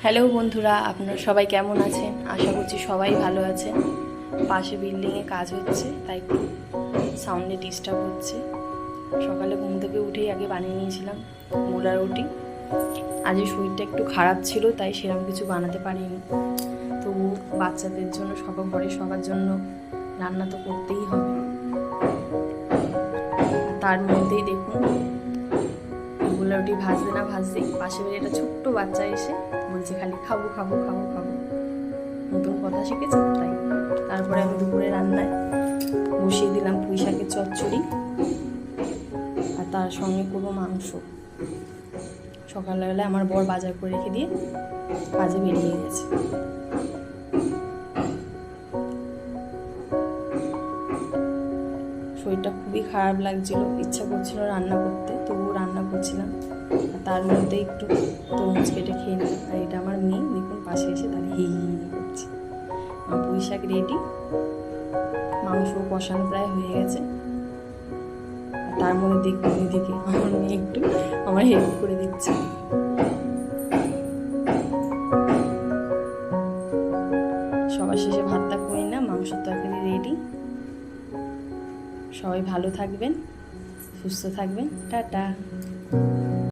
Hello বন্ধুরা, আপনারা সবাই কেমন আছেন? আশা করছি সবাই ভালো আছেন। পাশে বিল্ডিংয়ে কাজ হচ্ছে, তাই একটু সাউন্ডে ডিস্টার্ব হচ্ছে। সকালে ঘুম থেকে উঠেই আগে বানিয়ে নিয়েছিলাম মোলার রুটি। আজ শরীরটা একটু খারাপ ছিল, তাই সেরকম কিছু বানাতে পারিনি। তবু বাচ্চাদের জন্য, ঘরে সবার জন্য রান্না তো করতেই হবে। তার মধ্যেই দেখুন, মোলার রুটি ভাজতে না ভাজতেই পাশে বাড়ি একটা ছোট্ট বাচ্চা এসে বলছে খালি খাবো খাবো খাবো খাবো, নতুন কথা শিখেছে তাই। তারপরে আমি দুপুরে রান্নায় বসিয়ে দিলাম পুঁই শাকের চচ্চড়ি, আর তার সঙ্গে করবো মাংস। সকালবেলায় আমার বর বাজার করে রেখে দিয়ে কাজে বেরিয়ে গেছে। শরীরটা খুবই খারাপ লাগছিল, ইচ্ছা করছিল রান্না করতে, তবুও রান্না করছিলাম। আর তার মধ্যে একটু তরমুজ কেটে খেয়ে নিলাম। আর এটা আমার মেয়ে, দেখুন পাশে এসে তাহলে হি হি করছে। আমার পুঁই শাক রেডি, মাংস কষানো প্রায় হয়ে গেছে। তার মধ্যে দেখুন এদিকে আমার মেয়ে একটু আমার হেল্প করে দিচ্ছে। সবার শেষে ভাতটা করে না, মাংসের তরকারি রেডি। সবাই ভালো থাকবেন, সুস্থ থাকবেন, টাটা।